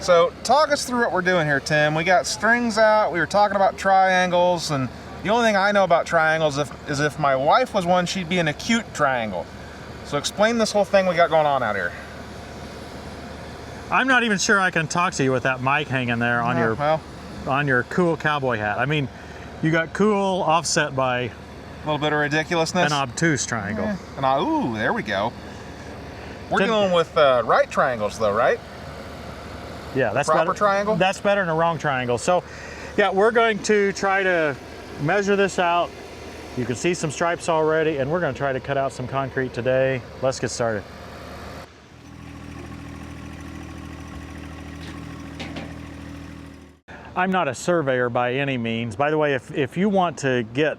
So talk us through what we're doing here, Tim. We got strings out, we were talking about triangles, and the only thing I know about triangles is if my wife was one, she'd be an acute triangle. So explain this whole thing we got going on out here. I'm not even sure I can talk to you with that mic hanging there on your cool cowboy hat. I mean, you got cool offset by a little bit of ridiculousness. An obtuse triangle. Yeah. Ooh, there we go. We're dealing with right triangles though, right? Yeah, that's proper better. Triangle? That's better than a wrong triangle. So, yeah, we're going to try to measure this out. You can see some stripes already, and we're going to try to cut out some concrete today. Let's get started. I'm not a surveyor by any means. By the way, if you want to get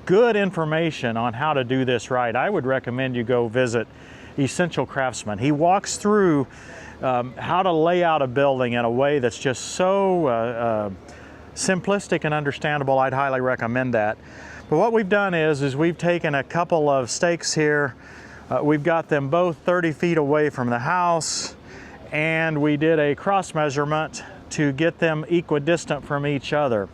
good information on how to do this right, I would recommend you go visit Essential Craftsman. He walks through how to lay out a building in a way that's just so simplistic and understandable. I'd highly recommend that. But what we've done is we've taken a couple of stakes here. We've got them both 30 feet away from the house, and we did a cross measurement to get them equidistant from each other.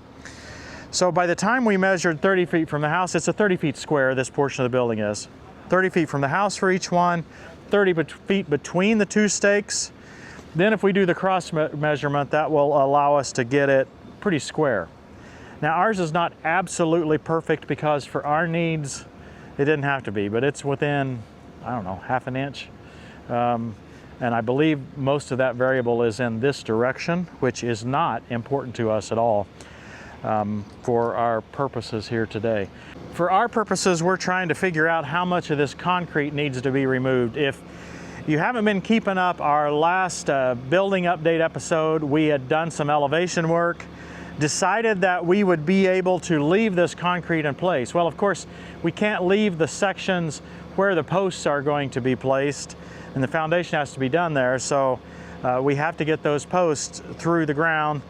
So by the time we measured 30 feet from the house, it's a 30 feet square, this portion of the building is. 30 feet from the house for each one, 30 feet between the two stakes. Then if we do the cross measurement, that will allow us to get it pretty square. Now ours is not absolutely perfect because for our needs, it didn't have to be, but it's within, I don't know, half an inch. And I believe most of that variable is in this direction, which is not important to us at all for our purposes here today. For our purposes, we're trying to figure out how much of this concrete needs to be removed. If you haven't been keeping up our last building update episode, we had done some elevation work, decided that we would be able to leave this concrete in place. Well, of course, we can't leave the sections where the posts are going to be placed, and the foundation has to be done there, so we have to get those posts through the ground,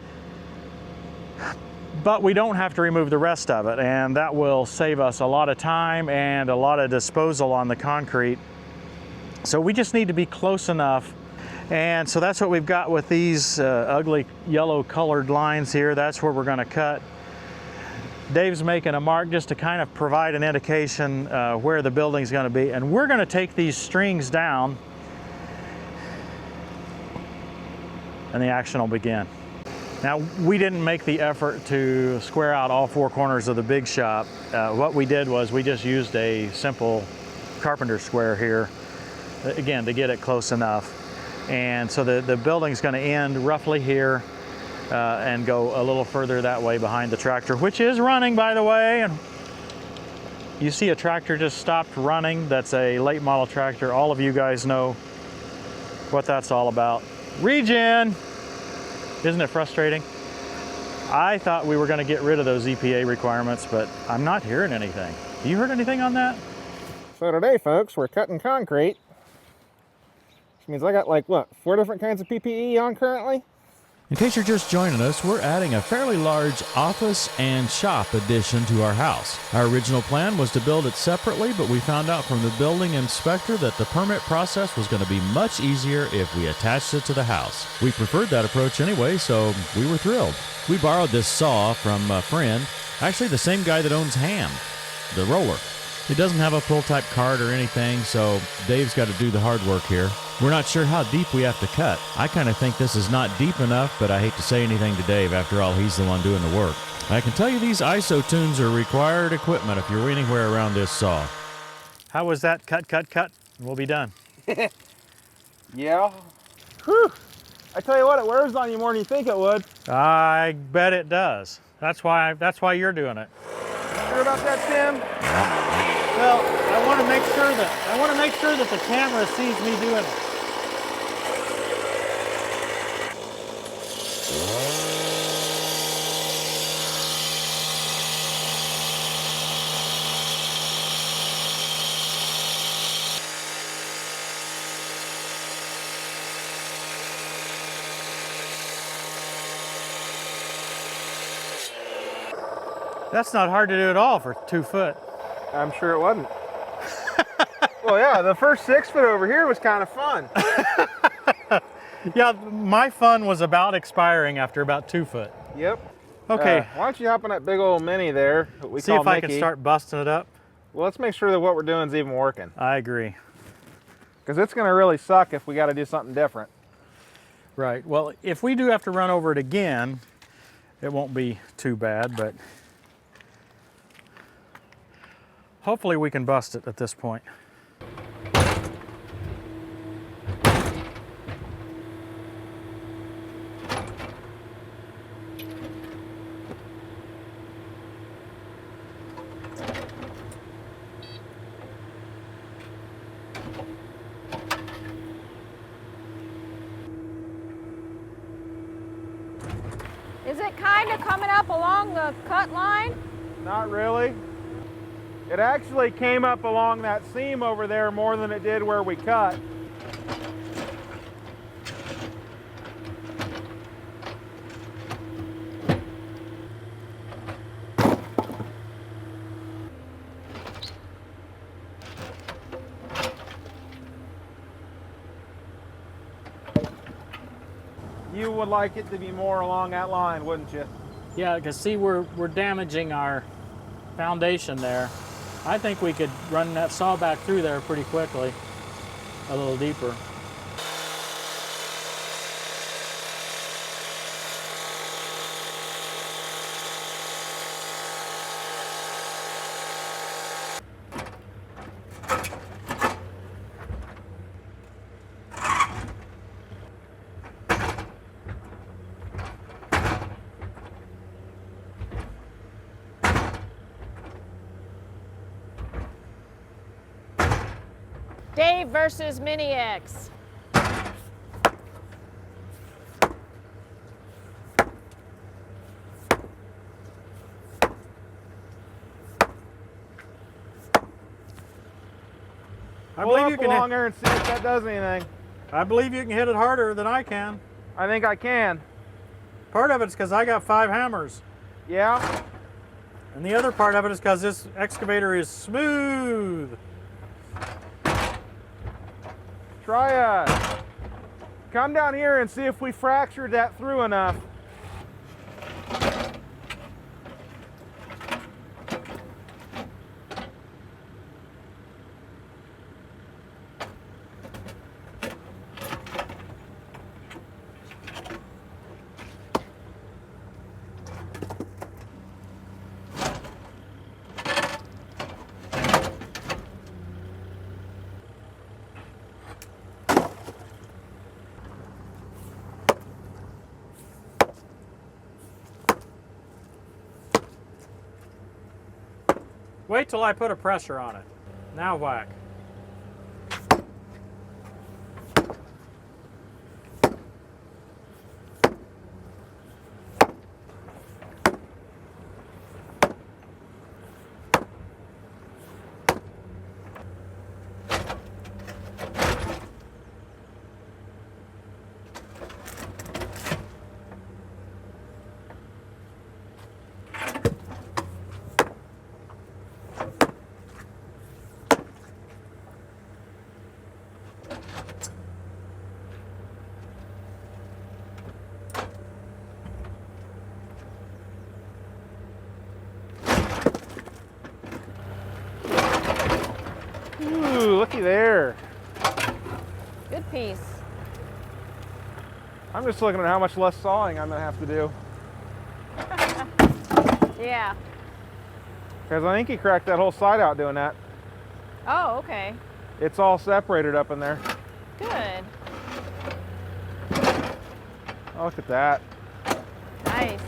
but we don't have to remove the rest of it, and that will save us a lot of time and a lot of disposal on the concrete. So we just need to be close enough, and so that's what we've got with these ugly yellow colored lines here. That's where we're going to cut. Dave's making a mark just to kind of provide an indication where the building's going to be, and we're going to take these strings down and the action will begin. Now, we didn't make the effort to square out all four corners of the big shop. What we did was we just used a simple carpenter square here, again, to get it close enough. And so the building's going to end roughly here and go a little further that way behind the tractor, which is running, by the way. And you see a tractor just stopped running. That's a late model tractor. All of you guys know what that's all about. Regen! Isn't it frustrating? I thought we were going to get rid of those EPA requirements, but I'm not hearing anything. You heard anything on that? So today, folks, we're cutting concrete. Which means I got like, what, 4 different kinds of PPE on currently? In case you're just joining us, we're adding a fairly large office and shop addition to our house. Our original plan was to build it separately, but we found out from the building inspector that the permit process was going to be much easier if we attached it to the house. We preferred that approach anyway, so we were thrilled. We borrowed this saw from a friend, actually the same guy that owns Ham, the roller. It doesn't have a pull-type cart or anything, so Dave's got to do the hard work here. We're not sure how deep we have to cut. I kind of think this is not deep enough, but I hate to say anything to Dave. After all, he's the one doing the work. I can tell you these ISO tunes are required equipment if you're anywhere around this saw. How was that? Cut. We'll be done. Yeah. Whew. I tell you what, it wears on you more than you think it would. I bet it does. That's why you're doing it. Sure about that, Tim? Well, I want to make sure that the camera sees me doing it. That's not hard to do at all for 2 foot. I'm sure it wasn't. Well, yeah, the first 6 foot over here was kind of fun. Yeah, my fun was about expiring after about 2 foot. Yep. Okay. Why don't you hop on that big old mini there? That we See call if I Mickey. can start busting it up. Well, let's make sure that what we're doing is even working. I agree. Because it's going to really suck if we got to do something different. Right. Well, if we do have to run over it again, it won't be too bad, but hopefully we can bust it at this point. Is it kind of coming up along the cut line? Not really. It actually came up along that seam over there more than it did where we cut. You would like it to be more along that line, wouldn't you? Yeah, because see, we're damaging our foundation there. I think we could run that saw back through there pretty quickly, a little deeper. Dave versus Mini X. I Pull believe up you can. along there and see if that does anything. I believe you can hit it harder than I can. I think I can. Part of it's because I got 5 hammers, Yeah. and the other part of it is because this excavator is smooth. Try come down here and see if we fractured that through enough. Wait till I put a pressure on it. Now whack. Ooh, looky there. Good piece. I'm just looking at how much less sawing I'm gonna have to do. Yeah. Because I think he cracked that whole side out doing that. Oh, okay. It's all separated up in there. Good. Oh, look at that. Nice.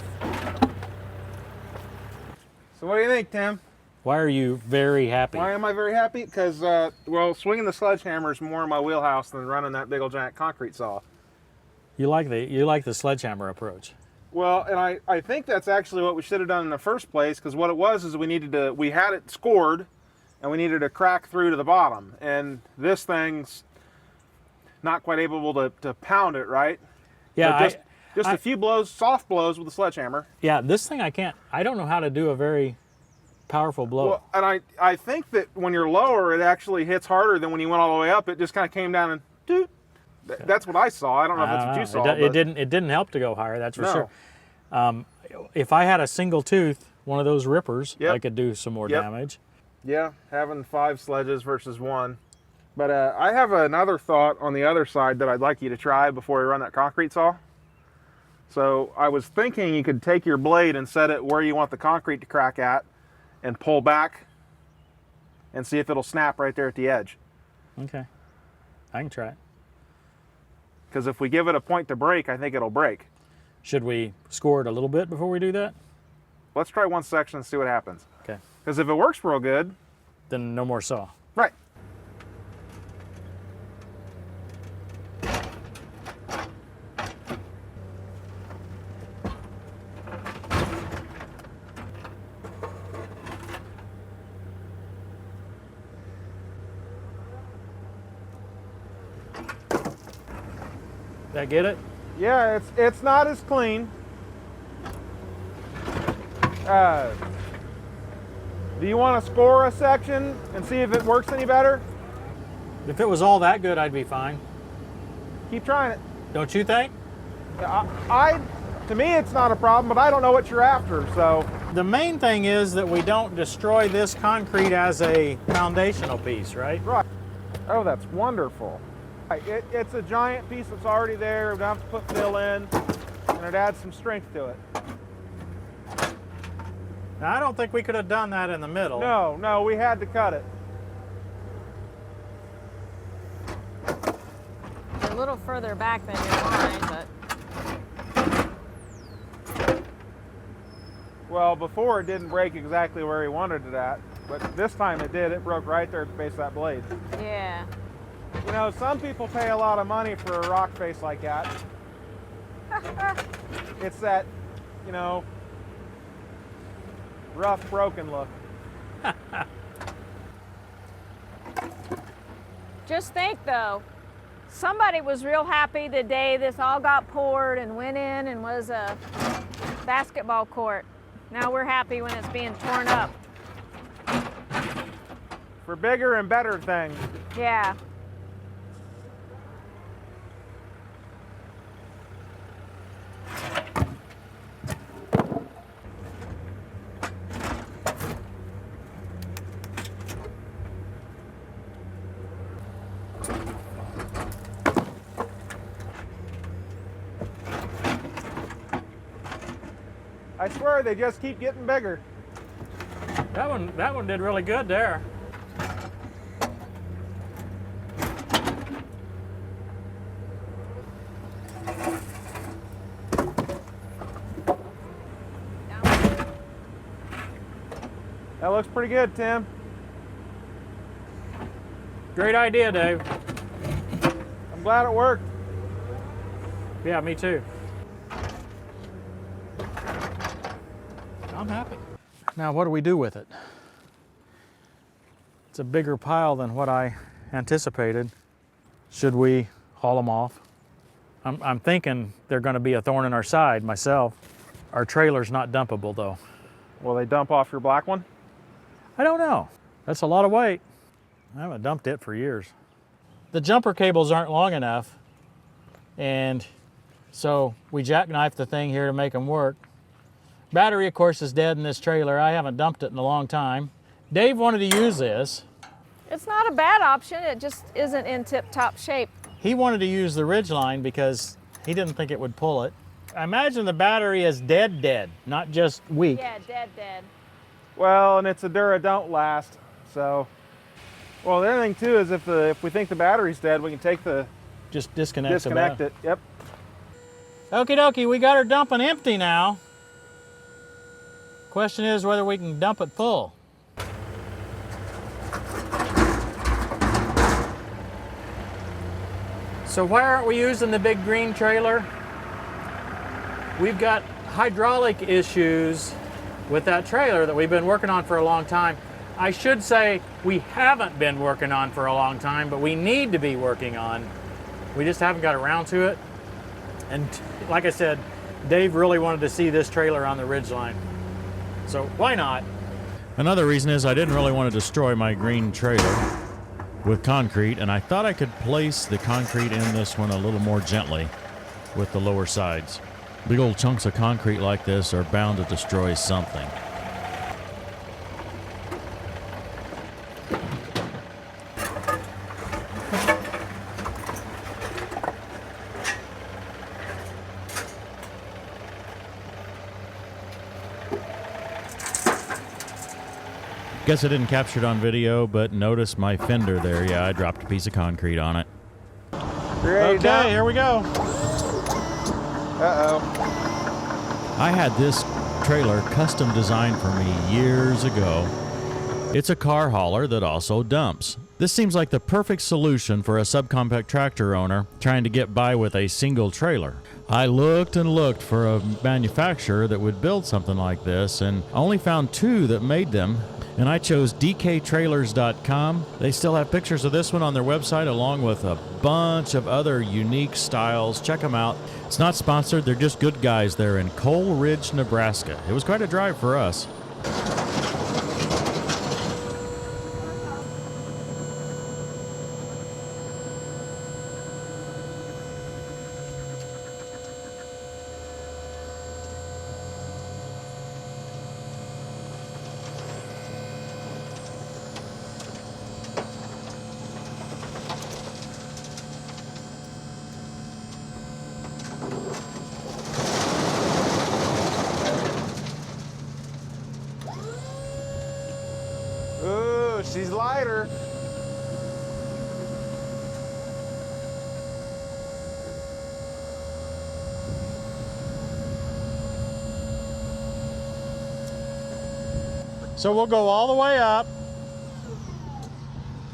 So what do you think, Tim? Why are you very happy? Why am I very happy? Because, well, swinging the sledgehammer is more in my wheelhouse than running that big old giant concrete saw. You like the sledgehammer approach. Well, and I think that's actually what we should have done in the first place, because what it was is we had it scored, and we needed to crack through to the bottom. And this thing's not quite able to pound it, right? Yeah, But just a few blows, soft blows with the sledgehammer. yeah. This thing I don't know how to do a very powerful blow. Well, and I think that when you're lower, it actually hits harder than when you went all the way up. It just kind of came down and doot. That's what I saw. I don't know if that's what you saw. It didn't help to go higher, that's for No. sure. If I had a single tooth, one of those rippers, Yep. I could do some more Yep. damage. Yeah, having 5 sledges versus 1. But I have another thought on the other side that I'd like you to try before we run that concrete saw. So I was thinking you could take your blade and set it where you want the concrete to crack at and pull back and see if it'll snap right there at the edge. Okay, I can try it. Because if we give it a point to break, I think it'll break. Should we score it a little bit before we do that? Let's try one section and see what happens. Okay, Because if it works real good, then no more saw. right. That get it? Yeah, it's not as clean. Do you want to score a section and see if it works any better? If it was all that good, I'd be fine. Keep trying it. Don't you think? To me, it's not a problem, but I don't know what you're after, so. The main thing is that we don't destroy this concrete as a foundational piece, right? Right. Oh, that's wonderful. It's a giant piece that's already there. We don't have to put fill in, and it adds some strength to it. Now, I don't think we could have done that in the middle. No, we had to cut it. You're a little further back than your line, but Well, before it didn't break exactly where he wanted it at, but this time it did. It broke right there at the base of that blade. yeah. You know, some people pay a lot of money for a rock face like that. It's that, you know, rough, broken look. Just think though, somebody was real happy the day this all got poured and went in and was a basketball court. Now we're happy when it's being torn up. For bigger and better things. Yeah. I swear they just keep getting bigger. That one did really good there. That looks pretty good, Tim. Great idea, Dave. I'm glad it worked. Yeah, me too. I'm happy. Now, what do we do with it? It's a bigger pile than what I anticipated. Should we haul them off? I'm thinking they're going to be a thorn in our side myself. Our trailer's not dumpable though. Will they dump off your black one? I don't know. That's a lot of weight. I haven't dumped it for years. The jumper cables aren't long enough, and so we jackknifed the thing here to make them work. Battery, of course, is dead in this trailer. I haven't dumped it in a long time. Dave wanted to use this. It's not a bad option, it just isn't in tip-top shape. He wanted to use the Ridgeline because he didn't think it would pull it. I imagine the battery is dead, not just weak. Yeah, dead. Well, and it's a Dura Don't Last, so. Well, the other thing too is if we think the battery's dead, we can take the Just disconnect disconnect it. Yep. Okie dokie, we got her dumping empty now. Question is whether we can dump it full. So why aren't we using the big green trailer? We've got hydraulic issues with that trailer that we've been working on for a long time. I should say we haven't been working on for a long time, but we need to be working on. We just haven't got around to it. And like I said, Dave really wanted to see this trailer on the Ridgeline. So why not? Another reason is I didn't really want to destroy my green trailer. with concrete, and I thought I could place the concrete in this one a little more gently with the lower sides. Big old chunks of concrete like this are bound to destroy something. Guess I didn't capture it on video, but notice my fender there. Yeah, I dropped a piece of concrete on it. Okay, here we go. Uh-oh. I had this trailer custom designed for me years ago. It's a car hauler that also dumps. This seems like the perfect solution for a subcompact tractor owner trying to get by with a single trailer. I looked and looked for a manufacturer that would build something like this and only found 2 that made them. And I chose dktrailers.com. They still have pictures of this one on their website along with a bunch of other unique styles. Check them out. It's not sponsored. They're just good guys there in Coal Ridge, Nebraska. It was quite a drive for us. Ooh, she's lighter. So we'll go all the way up,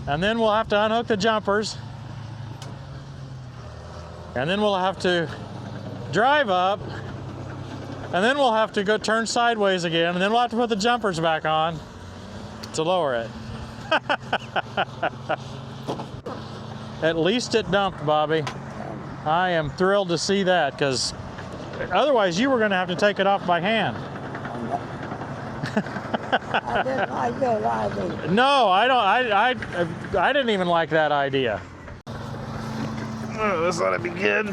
and then we'll have to unhook the jumpers, and then we'll have to drive up, and then we'll have to go turn sideways again, and then we'll have to put the jumpers back on to lower it. At least it dumped, Bobby. I am thrilled to see that, because otherwise you were going to have to take it off by hand. I didn't like that idea. No, I don't. I didn't even like that idea. Oh, this ought to be good.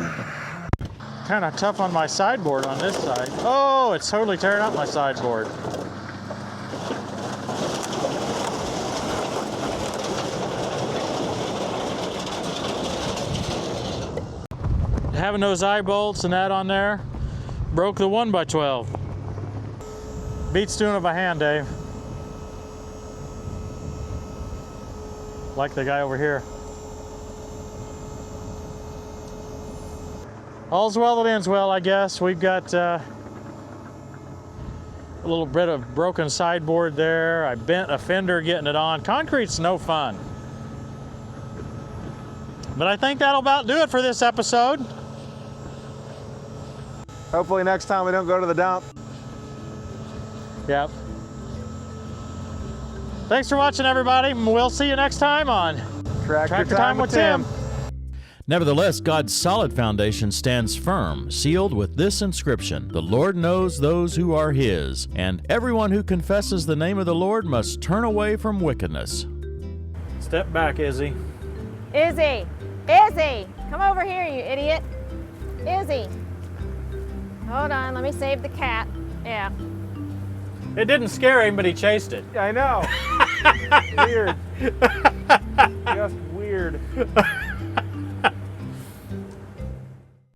Kind of tough on my sideboard on this side. Oh, it's totally tearing up my sideboard. Having those eye bolts and that on there broke the 1x12. Beats doing it by hand, Dave. Like the guy over here. All's well that ends well, I guess. We've got a little bit of broken sideboard there. I bent a fender getting it on. Concrete's no fun. But I think that'll about do it for this episode. Hopefully next time we don't go to the dump. Yep. Thanks for watching, everybody. We'll see you next time on Tractor Time with Tim. Nevertheless, God's solid foundation stands firm, sealed with this inscription: "The Lord knows those who are His, and everyone who confesses the name of the Lord must turn away from wickedness." Step back, Izzy. Izzy! Izzy! Come over here, you idiot. Izzy. Hold on, let me save the cat. Yeah. It didn't scare him, but he chased it. I know. Weird. Just weird.